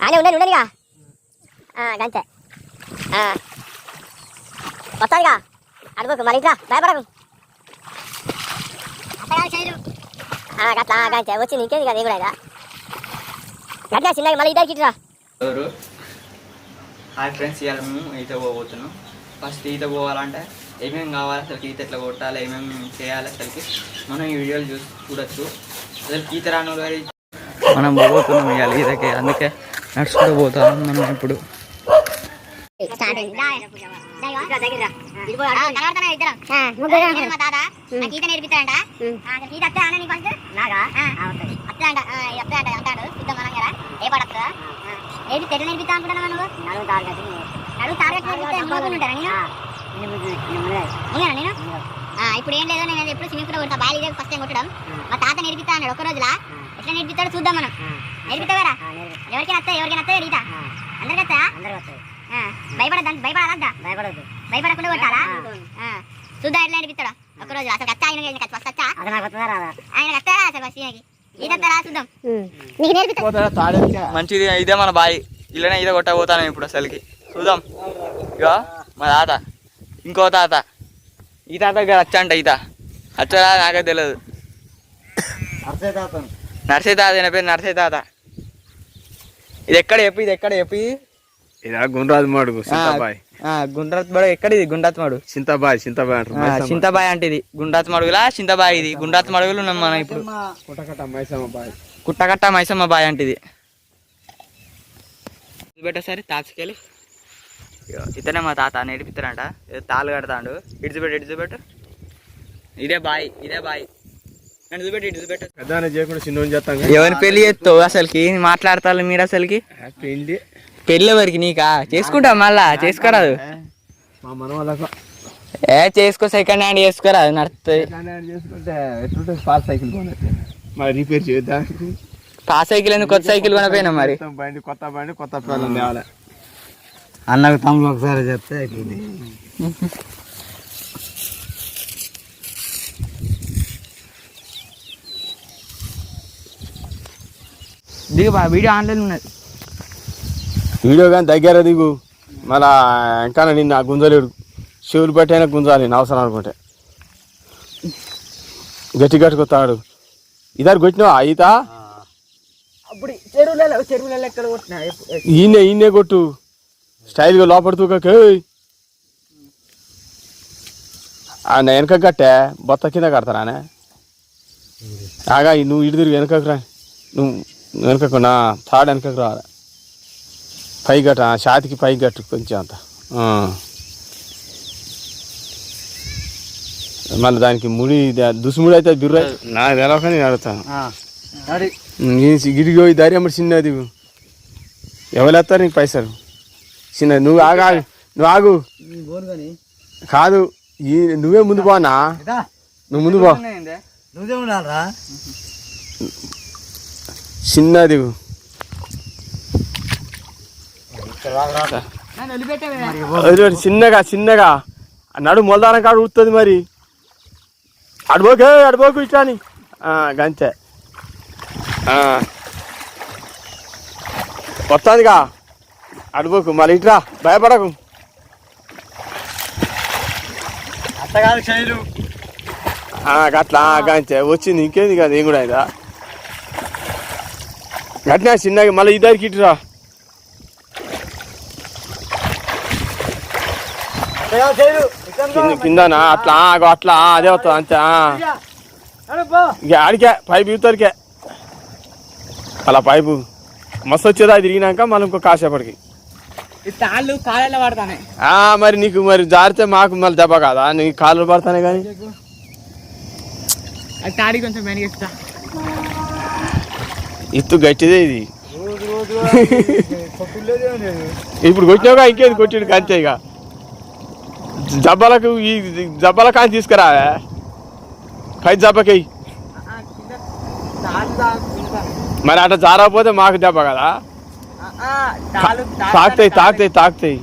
అనే ఉండని ఉండనిగా గంతే వస్తాదిగా అడుగుకు మరి ఇట్లా భయపడకు అట్లా గంతే వచ్చింది ఇంకేది కదా కూడా గట్లా చిన్నగా మళ్ళీ ఇద్దరికి ఇట్లా. హాయ్ ఫ్రెండ్స్, ఇవాళ మేము ఈత పోబోతున్నాం. ఫస్ట్ ఈత పోవాలంటే ఏమేమి కావాలి, అసలు ఈత ఎట్లా కొట్టాలి, ఏమేమి చేయాలి అసలుకి మనం ఈ వీడియోలు చూడొచ్చు. అసలు ఈత రాను మనం పోబోతున్నాం ఇవాళ ఈతకి, అందుకే నడుచుకుంటూ పోతాం మనం ఇప్పుడు. ఇప్పుడు ఏం లేదు, నేను ఎప్పుడు స్విమ్మింగ్ పూల్ కొడతా, బాగా ఫస్ట్ టైం కొట్టడం. మా తాత నేర్పిస్తా అన్నాడు ఒక రోజులా. ఎట్లా నేర్పిస్తాడో చూద్దాం మనం. నేర్పిస్తావారా? ఎవరికైనా వస్తాయి ఈత అందరికి వస్తాయా? భయపడద్దు, భయపడద్దు, భయపడకుండా కొట్టాలా? చూద్దాం ఎట్లా నేర్పిస్తాడా ఒక రోజు. అసలు కచ్చా ఆయన ఫస్ట్ వచ్చా ఆయన కస్తారా అసలు ఫస్ట్ ఈత వస్తారా చూద్దాం. మంచిది, ఇదే మన బాయ్. ఇలానే ఈత కొట్టబోతాను ఇప్పుడు అసలుకి. చూద్దాం. ఇక మా తాత, ఇంకో తాత, ఈ తాత వచ్చా అంట. ఈత వచ్చా నాకే తెలియదు. నర్సే తాత అయిన పేరు నర్సే తాత. ఇది ఎక్కడ చెప్పి ఇదా గుండ్రాజ్ మడుగు సింతాబాయ్. గుండ్రాత్ మడుగు ఎక్కడ? ఇది గుండ్రాత్ మడుగు సింతాబాయ్ సింతాబాయ్ అంటే ఇది గుండ్రాత్ మడుగులా సింతాబాయ్. ఇది గుండ్రాత్ మడుగులు ఉన్నాం మనం ఇప్పుడు. కుట్టకట్ట మైసమ్మ బాయ్ అంటే ఇది. పెట్టేసరి తాచుకెళ్ళి ఇతనే మా తాత నేర్పిస్తారంట. తాళ్ళు కడతాడు. ఇడిచిపెట్టు. ఇదే బాయ్ ఎవరిని పెళ్లి చేస్తావు అసలుకి? మాట్లాడతారు మీరు అసలుకి. పెళ్ళి ఎవరికి? నీకా? చేసుకుంటావు మళ్ళా? చేసుకోరాదు. చేసుకో, సెకండ్ హ్యాండ్ చేసుకోరాదు, నడుస్తుంది. రిపేర్ చేద్దాం. పాస్ సైకిల్ ఎందుకు? కొత్త సైకిల్ కొనపోయినా మరి. కొత్త పిల్లలు తేవాలి. అన్నకు తమ్ముడు ఒకసారి చెప్తే అయిపోయింది. దిగు బా, వీడియో ఆన్లైన్ ఉన్నది. వీడియో కానీ దగ్గర దిగు. మళ్ళా ఇంకా నిన్న గుంజలేడు. చెవులు పెట్టైనా గుంజాలి అవసరం అనుకుంటే. గట్టి కొత్తాడు. ఇద్దరు కొట్టినావా ఈత? అప్పుడు చెరువులలో ఎక్కడ కొట్టినా? ఈయనే కొట్టు స్టైల్గా లోపల తూకకే. వెనక కట్టే బొత్త కింద కడతారానే. ఆగా నువ్వు ఇటు తిరిగి వెనకకు రా. నువ్వు వెనకకు నా తాడు వెనకకు రావాలి. పై గట్ట ఛాతికి పై గట్టు కొంచెం అంత. మళ్ళీ దానికి ముడి దుసుముడి అయితే బిర్రు అయితే నాకు తెలవక నేను అడుగుతాను. గిడికి పోయి దారి అమ్మడి చిన్నది. ఎవరు వేస్తారు నీకు పైసలు? చిన్న నువ్వు ఆగు కాదు. నువ్వే ముందు పోనా? నువ్వు ముందు పో. చిన్నది చిన్నగా నడు మొలదానం కాడు ఉడుతుంది మరి. అడిపోకు ఇట్లా అని గంతే. వస్తుందిగా అడిపోకు మళ్ళీ ఇట్రా. భయపడకు. అట్లా గంతే వచ్చింది. ఇంకేంది కదా ఏం కూడా అయిదా గట్టినా చిన్నగా. మళ్ళీ ఇద్దరికి ఇటురా. కిందనా అట్లా అదే వస్తుంది అంతే. ఆడికే పైపు ఇవతరికే అలా పైపు మస్తు వచ్చేదా తిరిగినాక మళ్ళీ ఇంకో కాసేపటికి. మరి నీకు మరి జారితే మాకు మళ్ళీ దెబ్బ కాదా? నీ కాళ్ళు పడతానే కానీ. ఇత్తు గట్టిదే ఇది. ఇప్పుడు కొట్టినావుగా, ఇంకేది కొట్టిడు అంతే. ఇక జబ్బలకు ఈ జబ్బల కానీ తీసుకురా. పై జబ్బకి మరి అట్లా జారకపోతే మాకు దెబ్బ కదా. తాకుతాయి